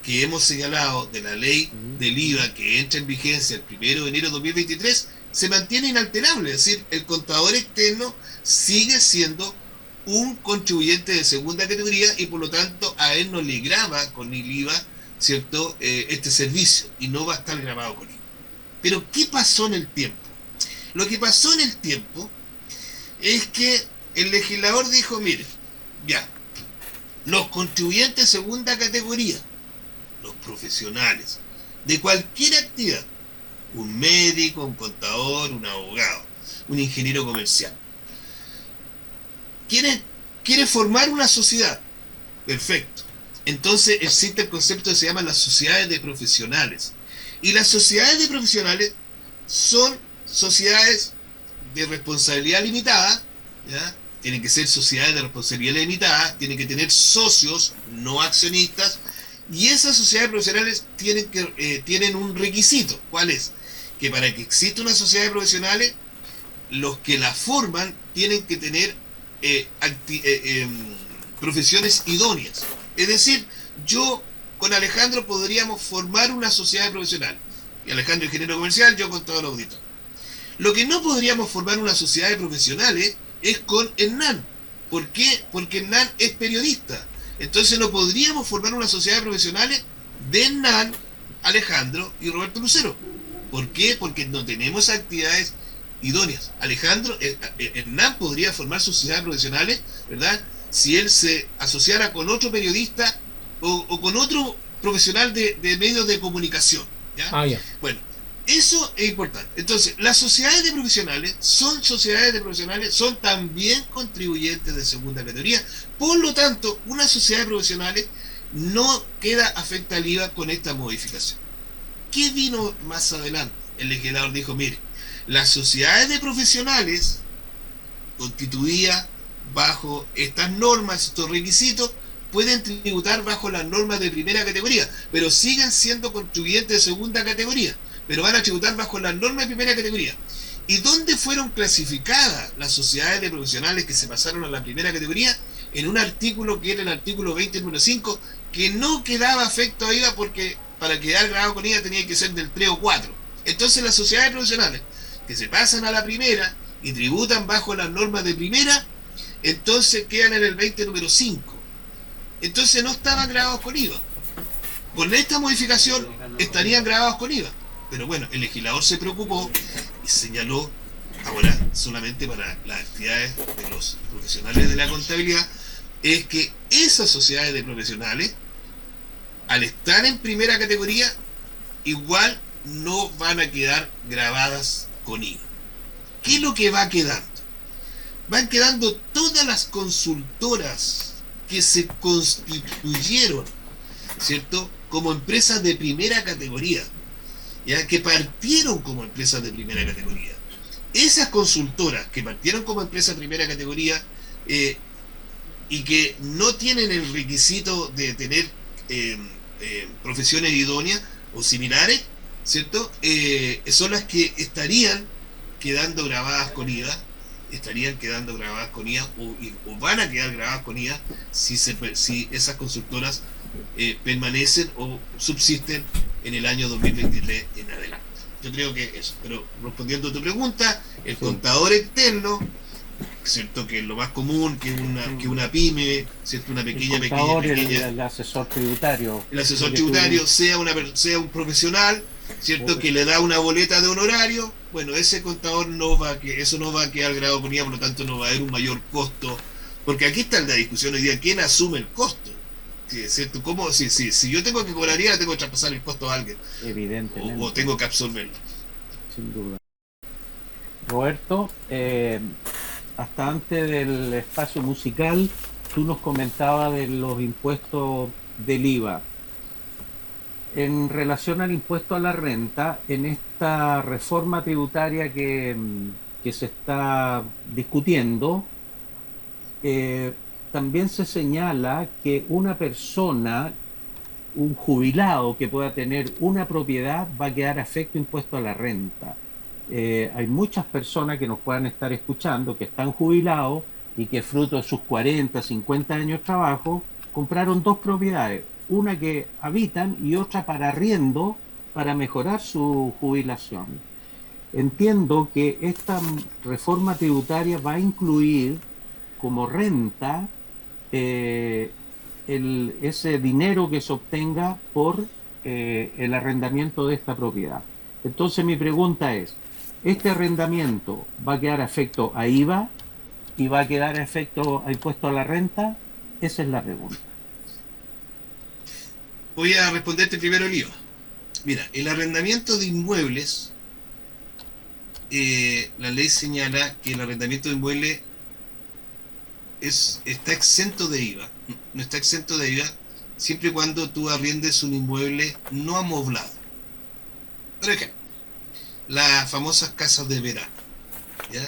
[SPEAKER 4] que hemos señalado de la ley del IVA que entra en vigencia el 1 de enero de 2023, se mantiene inalterable. Es decir, el contador externo sigue siendo un contribuyente de segunda categoría y por lo tanto a él no le graba con el IVA, ¿cierto? Este servicio, y no va a estar grabado con IVA. Pero ¿qué pasó en el tiempo? Lo que pasó en el tiempo es que el legislador dijo, mire, ya, los contribuyentes de segunda categoría, los profesionales, de cualquier actividad, un médico, un contador, un abogado, un ingeniero comercial, quiere formar una sociedad, perfecto. Entonces existe el concepto que se llama las sociedades de profesionales. Y las sociedades de profesionales son sociedades de responsabilidad limitada, ¿ya? Tienen que ser sociedades de responsabilidad limitada, tienen que tener socios, no accionistas, y esas sociedades profesionales tienen un requisito. ¿Cuál es? Que para que exista una sociedad de profesionales, los que la forman tienen que tener profesiones idóneas. Es decir, yo con Alejandro podríamos formar una sociedad de profesionales, y Alejandro ingeniero comercial, yo contador auditor. Lo que no podríamos formar una sociedad de profesionales es con Hernán. ¿Por qué? Porque Hernán es periodista. Entonces no podríamos formar una sociedad de profesionales de Hernán, Alejandro y Roberto Lucero. ¿Por qué? Porque no tenemos actividades idóneas. Hernán podría formar sociedades profesionales, ¿verdad?, si él se asociara con otro periodista o con otro profesional de medios de comunicación, ¿ya?
[SPEAKER 2] Ya.
[SPEAKER 4] Bueno, eso es importante. Entonces, las sociedades de profesionales son también contribuyentes de segunda categoría. Por lo tanto, una sociedad de profesionales no queda afecta al IVA con esta modificación. ¿Qué vino más adelante? El legislador dijo, mire, las sociedades de profesionales constituida bajo estas normas, estos requisitos, pueden tributar bajo las normas de primera categoría, pero siguen siendo contribuyentes de segunda categoría, pero van a tributar bajo las normas de primera categoría. ¿Y dónde fueron clasificadas las sociedades de profesionales que se pasaron a la primera categoría? En un artículo que era el artículo 20, número 5, que no quedaba afecto a IVA porque para quedar grabado con IVA tenía que ser del 3 o 4. Entonces las sociedades profesionales que se pasan a la primera y tributan bajo las normas de primera, entonces quedan en el 20, número 5. Entonces no estaban grabados con IVA. Con esta modificación estarían grabados con IVA. Pero bueno, el legislador se preocupó y señaló, ahora solamente para las actividades de los profesionales de la contabilidad, es que esas sociedades de profesionales, al estar en primera categoría, igual no van a quedar grabadas con IVA. ¿Qué es lo que va quedando? Van quedando todas las consultoras que se constituyeron, ¿cierto?, como empresas de primera categoría, ya que partieron como empresas de primera categoría. Esas consultoras que partieron como empresas de primera categoría y que no tienen el requisito de tener profesiones idóneas o similares, ¿cierto?, son las que estarían quedando grabadas con IVA, o van a quedar grabadas con IVA si esas consultoras permanecen o subsisten en el año 2023 en adelante. Yo creo que eso. Pero respondiendo a tu pregunta, el contador externo, ¿cierto?, que es lo más común, que una pyme, ¿cierto?, una pequeña.
[SPEAKER 3] El asesor tributario.
[SPEAKER 4] El asesor tributario sea un profesional, ¿cierto?, que le da una boleta de honorario. Bueno, ese contador eso no va a quedar grabado con IVA, por lo tanto no va a haber un mayor costo, porque aquí está la discusión hoy día, ¿quién asume el costo? ¿Cierto? ¿Cómo? Si yo tengo que cobrar IVA, tengo que traspasar el costo a alguien.
[SPEAKER 3] Evidentemente.
[SPEAKER 4] O tengo que absorberlo.
[SPEAKER 3] Sin duda. Roberto, hasta antes del espacio musical, tú nos comentabas de los impuestos del IVA. En relación al impuesto a la renta, en esta reforma tributaria que se está discutiendo, también se señala que una persona, un jubilado que pueda tener una propiedad, va a quedar afecto a impuesto a la renta. Hay muchas personas que nos puedan estar escuchando que están jubilados y que fruto de sus 40, 50 años de trabajo, compraron dos propiedades, una que habitan y otra para arriendo para mejorar su jubilación. Entiendo que esta reforma tributaria va a incluir como renta ese dinero que se obtenga por el arrendamiento de esta propiedad. Entonces mi pregunta es, ¿este arrendamiento va a quedar afecto a IVA y va a quedar afecto a impuesto a la renta? Esa es la pregunta.
[SPEAKER 4] Voy a responderte primero el IVA. Mira, el arrendamiento de inmuebles, la ley señala que el arrendamiento de inmuebles está exento de IVA. No está exento de IVA siempre y cuando tú arriendes un inmueble no amoblado. Por ejemplo, las famosas casas de verano, ¿ya?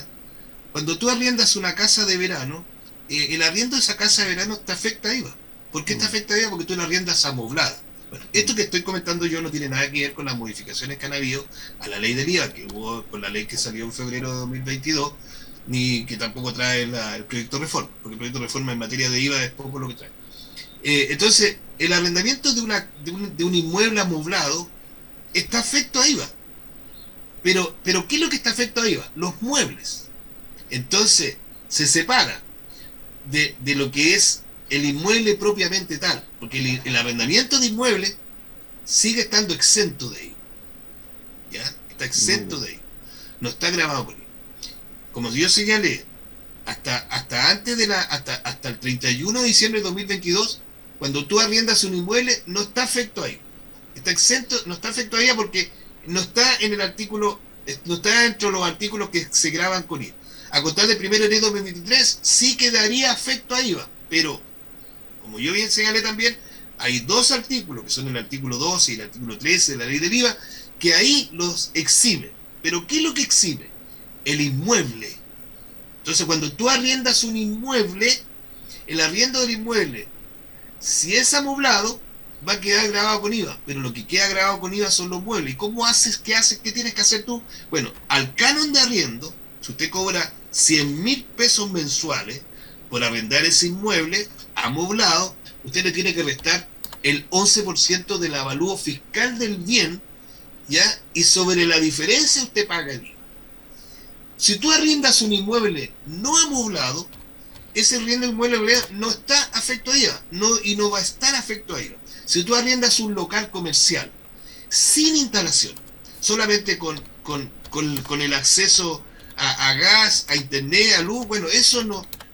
[SPEAKER 4] Cuando tú arriendas una casa de verano, el arriendo de esa casa de verano te afecta a IVA. ¿Por qué te afecta a IVA? Porque tú la arriendas amoblada. Bueno, esto que estoy comentando yo no tiene nada que ver con las modificaciones que han habido a la ley del IVA, que hubo con la ley que salió en febrero de 2022, ni que tampoco trae el proyecto de reforma, porque el proyecto de reforma en materia de IVA es poco lo que trae. Entonces, el arrendamiento de un inmueble amoblado está afecto a IVA. Pero ¿qué es lo que está afecto a IVA? Los muebles. Entonces, se separa de lo que es el inmueble propiamente tal, porque el arrendamiento de inmuebles sigue estando exento de IVA. ¿Ya? Está exento de IVA. No está grabado con IVA. Como yo señalé, hasta antes hasta el 31 de diciembre de 2022, cuando tú arriendas un inmueble, no está afecto a IVA. Está exento, no está afecto a IVA porque no está en el artículo, no está dentro de los artículos que se graban con IVA. A contar del 1 de enero de 2023 sí quedaría afecto a IVA, pero como yo bien señalé también, hay dos artículos, que son el artículo 12 y el artículo 13 de la ley del IVA, que ahí los exime. ¿Pero qué es lo que exime? El inmueble Entonces, cuando tú arriendas un inmueble, el arriendo del inmueble, si es amoblado, va a quedar grabado con IVA, pero lo que queda grabado con IVA son los muebles. ¿Y cómo haces? ¿Qué haces? ¿Qué tienes que hacer tú? Bueno, al canon de arriendo, si usted cobra 100.000 pesos mensuales por arrendar ese inmueble amoblado, usted le tiene que restar el 11% del avalúo fiscal del bien, ¿ya? Y sobre la diferencia usted paga el IVA. Si tú arriendas un inmueble no amoblado, ese arriendo del inmueble no está afecto a IVA, y no va a estar afecto a IVA. Si tú arriendas un local comercial sin instalación, solamente con el acceso a gas, a internet, a luz, bueno, eso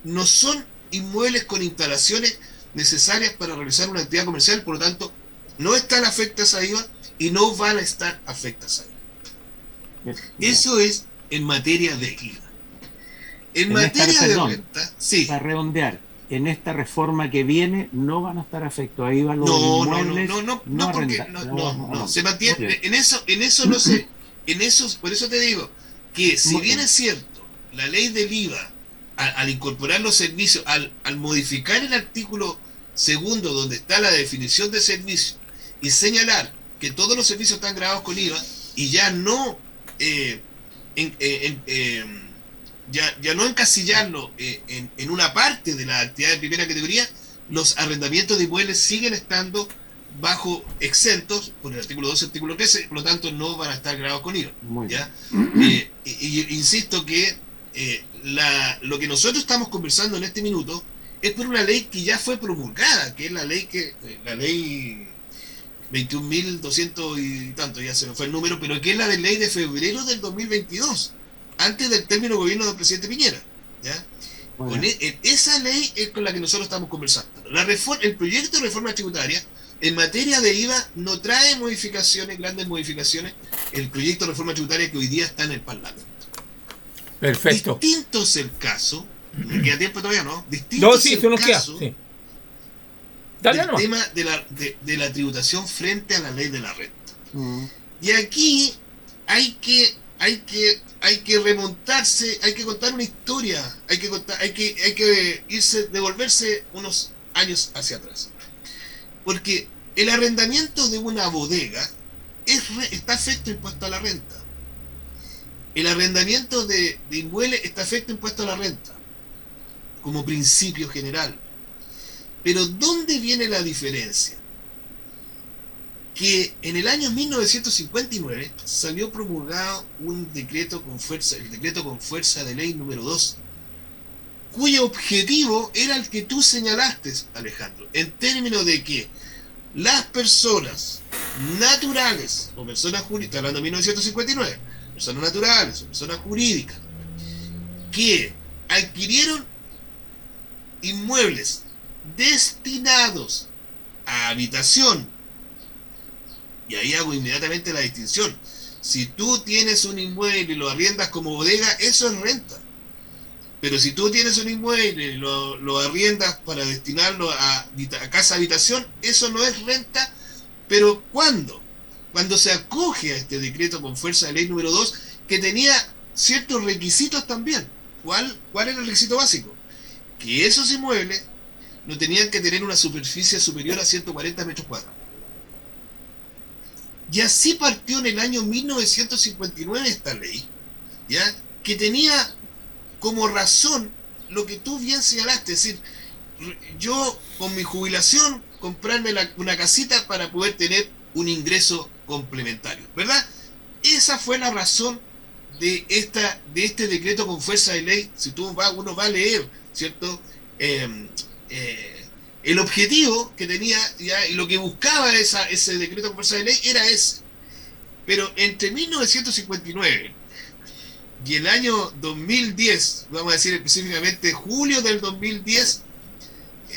[SPEAKER 4] no son inmuebles con instalaciones necesarias para realizar una actividad comercial, por lo tanto, no están afectas a IVA y no van a estar afectas a IVA. Eso es en materia de IVA. En materia de renta, sí.
[SPEAKER 3] Para redondear, en esta reforma que viene no van a estar afectos a IVA los inmuebles
[SPEAKER 4] no, se mantiene. En eso no sé. En eso, por eso te digo que si bien es cierto, la ley del IVA, al incorporar los servicios, al modificar el artículo segundo donde está la definición de servicio y señalar que todos los servicios están grabados con IVA y ya no ya no encasillarlo en una parte de la actividad de primera categoría, los arrendamientos de inmuebles siguen estando bajo exentos por el artículo 12 y el artículo 13, por lo tanto no van a estar grabados con IVA. ¿Ya? Insisto que lo que nosotros estamos conversando en este minuto es por una ley que ya fue promulgada, que es la ley 21.200 y tanto, ya se me fue el número, pero que es la de ley de febrero del 2022, antes del término de gobierno del presidente Piñera, ¿ya? Bueno. Esa ley es con la que nosotros estamos conversando. El proyecto de reforma tributaria en materia de IVA no trae grandes modificaciones, el proyecto de reforma tributaria que hoy día está en el Parlamento.
[SPEAKER 2] Perfecto.
[SPEAKER 4] Distinto es el caso, ¿me queda tiempo todavía, no? Distinto es el caso del tema de la tributación frente a la ley de la renta. Y aquí hay que remontarse, hay que contar una historia, hay que devolverse unos años hacia atrás. Porque el arrendamiento de una bodega está afecto a impuesto a la renta. El arrendamiento de inmuebles está afecto a impuesto a la renta, como principio general. Pero ¿dónde viene la diferencia? Que en el año 1959 salió promulgado un decreto con fuerza, el decreto con fuerza de ley número 2, cuyo objetivo era el que tú señalaste, Alejandro, en términos de que las personas naturales o personas jurídicas, hablando de 1959, personas naturales o personas jurídicas que adquirieron inmuebles destinados a habitación, y ahí hago inmediatamente la distinción. Si tú tienes un inmueble y lo arriendas como bodega, eso es renta. Pero si tú tienes un inmueble y lo arriendas para destinarlo a casa habitación, eso no es renta. Pero ¿cuándo? Cuando se acoge a este decreto con fuerza de ley número 2, que tenía ciertos requisitos también. ¿Cuál era el requisito básico? Que esos inmuebles no tenían que tener una superficie superior a 140 metros cuadrados. Y así partió en el año 1959 esta ley, ¿ya? Que tenía como razón lo que tú bien señalaste, es decir, yo con mi jubilación comprarme una casita para poder tener un ingreso complementario, ¿verdad? Esa fue la razón de este decreto con fuerza de ley. Si uno va a leer, ¿cierto? El objetivo que tenía, ¿ya? Y lo que buscaba ese decreto con fuerza de ley era ese. Pero entre 1959 y el año 2010, vamos a decir específicamente julio del 2010,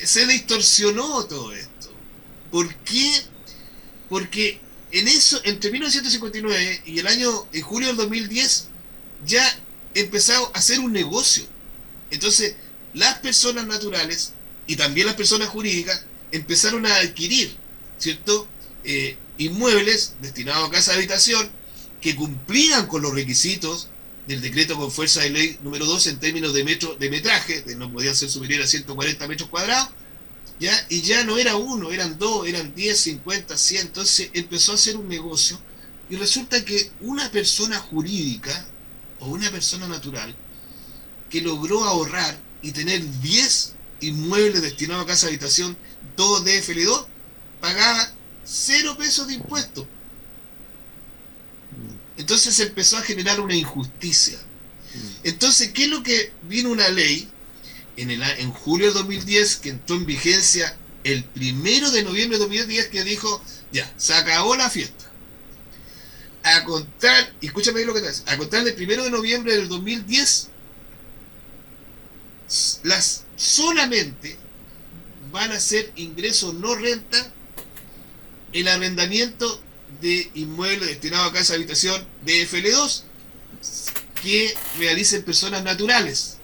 [SPEAKER 4] se distorsionó todo esto. ¿Por qué? Porque entre 1959 y en julio del 2010 ya empezó a hacer un negocio. Entonces las personas naturales y también las personas jurídicas empezaron a adquirir, ¿cierto? Inmuebles destinados a casa de habitación que cumplían con los requisitos del decreto con fuerza de ley número 2 en términos de metraje, no podía ser superior a 140 metros cuadrados, ¿ya? Y ya no era uno, eran dos, eran 10, 50, 100, entonces empezó a hacer un negocio y resulta que una persona jurídica o una persona natural que logró ahorrar y tener 10 inmuebles destinados a casa habitación, todos de FL2, pagaba 0 pesos de impuestos. Entonces se empezó a generar una injusticia. Entonces, ¿qué es lo que vino una ley en julio de 2010 que entró en vigencia el 1 de noviembre de 2010 que dijo, ya, se acabó la fiesta? A contar, escúchame bien lo que te dice, a contar del 1 de noviembre del 2010, solamente van a ser ingresos no renta el arrendamiento de inmuebles destinados a casa habitación de FL2 que realicen personas naturales,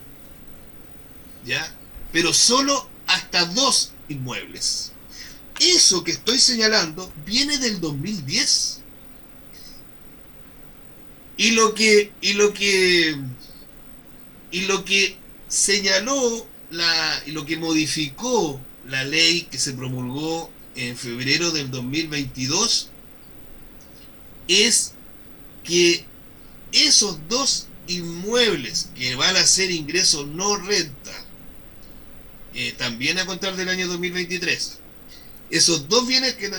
[SPEAKER 4] ¿ya? Pero solo hasta 2 inmuebles. Eso que estoy señalando viene del 2010. Y lo que señaló y lo que modificó la ley que se promulgó en febrero del 2022 es que esos 2 inmuebles que van a ser ingresos no renta, también a contar del año 2023, esos 2 bienes que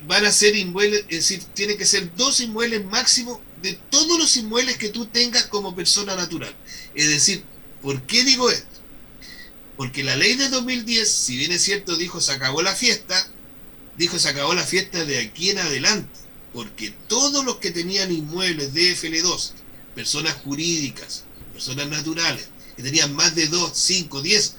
[SPEAKER 4] van a ser inmuebles, es decir, tienen que ser 2 inmuebles máximo de todos los inmuebles que tú tengas como persona natural. Es decir, ¿por qué digo esto? Porque la ley de 2010, si bien es cierto, dijo se acabó la fiesta, dijo se acabó la fiesta de aquí en adelante, porque todos los que tenían inmuebles de FL2, personas jurídicas, personas naturales, que tenían más de 2, 5, 10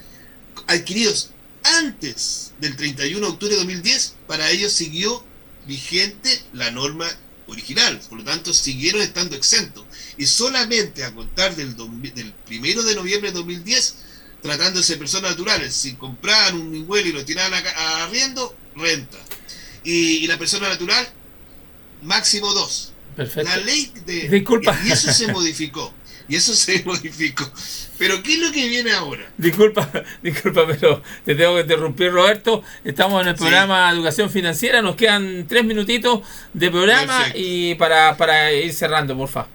[SPEAKER 4] adquiridos antes del 31 de octubre de 2010, para ellos siguió vigente la norma original, por lo tanto siguieron estando exentos, y solamente a contar del 1 de noviembre de 2010, tratándose de personas naturales, si compraban un inmueble y lo tiraban a arriendo, renta, y la persona natural máximo 2.
[SPEAKER 2] Perfecto.
[SPEAKER 4] La ley
[SPEAKER 2] Disculpa.
[SPEAKER 4] Y eso se modificó. Pero ¿qué es lo que viene ahora?
[SPEAKER 2] Disculpa, pero te tengo que interrumpir, Roberto. Estamos en el programa Educación Financiera, nos quedan 3 minutitos de programa. Perfecto. Y para ir cerrando, por favor.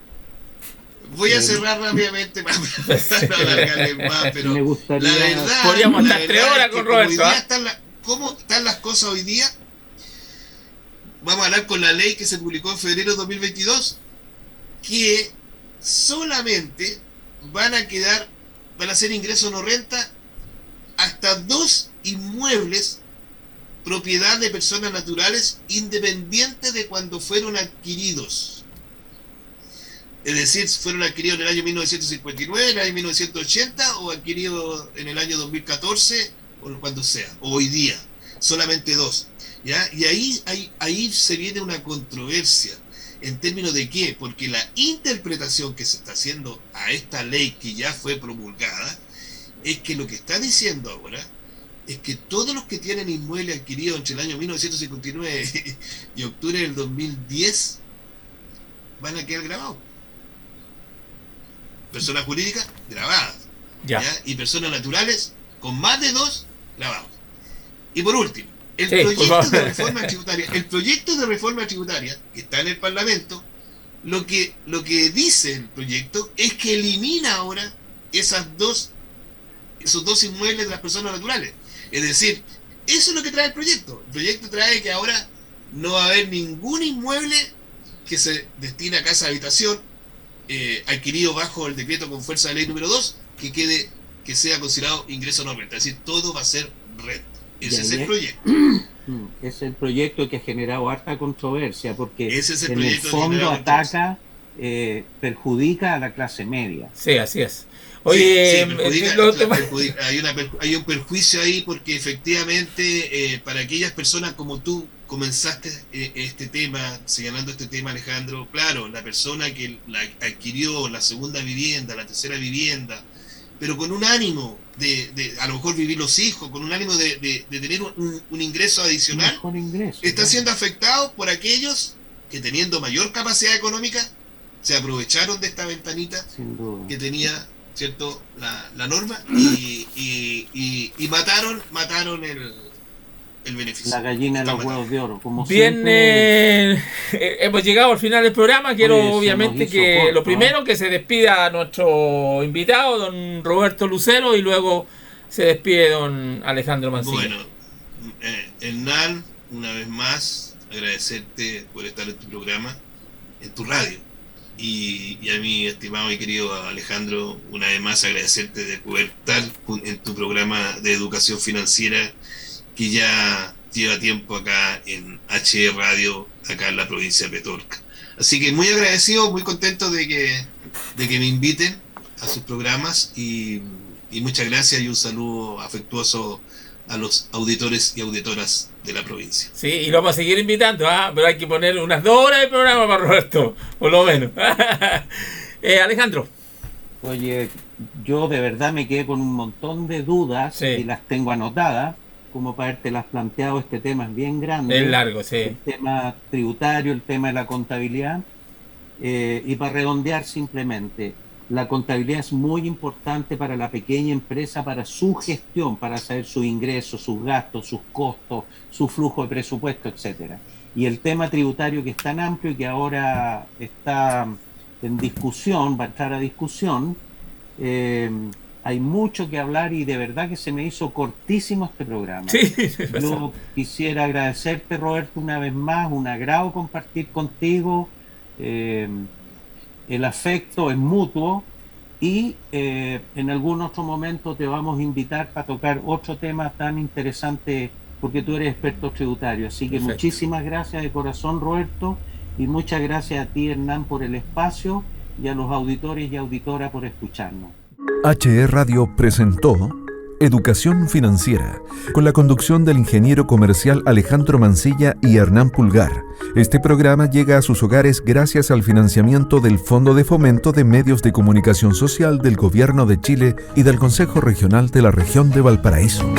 [SPEAKER 4] Voy a cerrar rápidamente para no alargarle más, pero
[SPEAKER 3] me gustaría...
[SPEAKER 4] la verdad,
[SPEAKER 2] podríamos estar 3 horas con Roberto.
[SPEAKER 4] ¿Cómo están las cosas hoy día? Vamos a hablar con la ley que se publicó en febrero de 2022, que solamente van a ser ingresos no renta hasta 2 inmuebles propiedad de personas naturales independientes de cuando fueron adquiridos. Es decir, fueron adquiridos en el año 1959, en el año 1980 o adquiridos en el año 2014 o cuando sea, o hoy día. Solamente 2. ¿Ya? Y ahí se viene una controversia. ¿En términos de qué? Porque la interpretación que se está haciendo a esta ley que ya fue promulgada es que lo que está diciendo ahora es que todos los que tienen inmuebles adquiridos entre el año 1959 y octubre del 2010 van a quedar grabados. Personas jurídicas grabadas. ¿Ya? Y personas naturales con más de 2 grabados. Y por último, el proyecto de reforma tributaria que está en el Parlamento, lo que dice el proyecto es que elimina ahora esos dos inmuebles de las personas naturales. Es decir, eso es lo que trae el proyecto. El proyecto trae que ahora no va a haber ningún inmueble que se destina a casa de habitación adquirido bajo el decreto con fuerza de ley número 2 que sea considerado ingreso no renta. Es decir, todo va a ser renta. Ese es el proyecto.
[SPEAKER 3] Es el proyecto que ha generado harta controversia porque
[SPEAKER 4] en
[SPEAKER 3] el fondo ataca, perjudica a la clase media.
[SPEAKER 2] Sí, así es. Oye,
[SPEAKER 4] hay un perjuicio ahí porque efectivamente para aquellas personas como tú comenzaste este tema, señalando este tema, Alejandro, claro, la persona que adquirió la segunda vivienda, la tercera vivienda, pero con un ánimo de a lo mejor vivir los hijos, con un ánimo de tener un ingreso adicional, está siendo afectado por aquellos que teniendo mayor capacidad económica se aprovecharon de esta ventanita
[SPEAKER 3] Sin duda.
[SPEAKER 4] que tenía, ¿cierto?, la norma y mataron el beneficio.
[SPEAKER 3] La gallina de los
[SPEAKER 4] Está
[SPEAKER 3] huevos de oro, como
[SPEAKER 2] Bien,
[SPEAKER 3] siempre.
[SPEAKER 2] hemos llegado al final del programa. Quiero
[SPEAKER 3] Oye, se
[SPEAKER 2] obviamente
[SPEAKER 3] nos hizo
[SPEAKER 2] que
[SPEAKER 3] corto,
[SPEAKER 2] lo primero que se despida a nuestro invitado, don Roberto Lucero, y luego se despide don Alejandro Mancilla.
[SPEAKER 4] Bueno, Hernán, una vez más, agradecerte por estar en tu programa, en tu radio. Y a mi estimado y querido Alejandro, una vez más agradecerte de poder estar en tu programa de educación financiera, que ya lleva tiempo acá en HE Radio, acá en la provincia de Petorca. Así que muy agradecido, muy contento de que me inviten a sus programas y muchas gracias y un saludo afectuoso a los auditores y auditoras de la provincia.
[SPEAKER 2] Sí, y lo vamos a seguir invitando, pero hay que poner unas 2 horas de programa para Roberto, por lo menos. Alejandro.
[SPEAKER 3] Oye, yo de verdad me quedé con un montón de dudas,
[SPEAKER 2] Sí.
[SPEAKER 3] y las tengo anotadas, como para haberte las planteado. Este tema es bien grande.
[SPEAKER 2] Es largo, sí.
[SPEAKER 3] El tema tributario, el tema de la contabilidad. Y para redondear simplemente, la contabilidad es muy importante para la pequeña empresa, para su gestión, para saber sus ingresos, sus gastos, sus costos, su flujo de presupuesto, etcétera. Y el tema tributario, que es tan amplio y que ahora está en discusión, va a entrar a discusión, hay mucho que hablar y de verdad que se me hizo cortísimo este programa.
[SPEAKER 2] Sí,
[SPEAKER 3] Yo quisiera agradecerte, Roberto, una vez más, un agrado compartir contigo. El afecto es mutuo y en algún otro momento te vamos a invitar para tocar otro tema tan interesante, porque tú eres experto tributario. Así que
[SPEAKER 2] Perfecto.
[SPEAKER 3] muchísimas gracias de corazón, Roberto, y muchas gracias a ti, Hernán, por el espacio, y a los auditores y auditoras por escucharnos.
[SPEAKER 1] HE Radio presentó Educación Financiera, con la conducción del ingeniero comercial Alejandro Mancilla y Hernán Pulgar. Este programa llega a sus hogares gracias al financiamiento del Fondo de Fomento de Medios de Comunicación Social del Gobierno de Chile y del Consejo Regional de la Región de Valparaíso.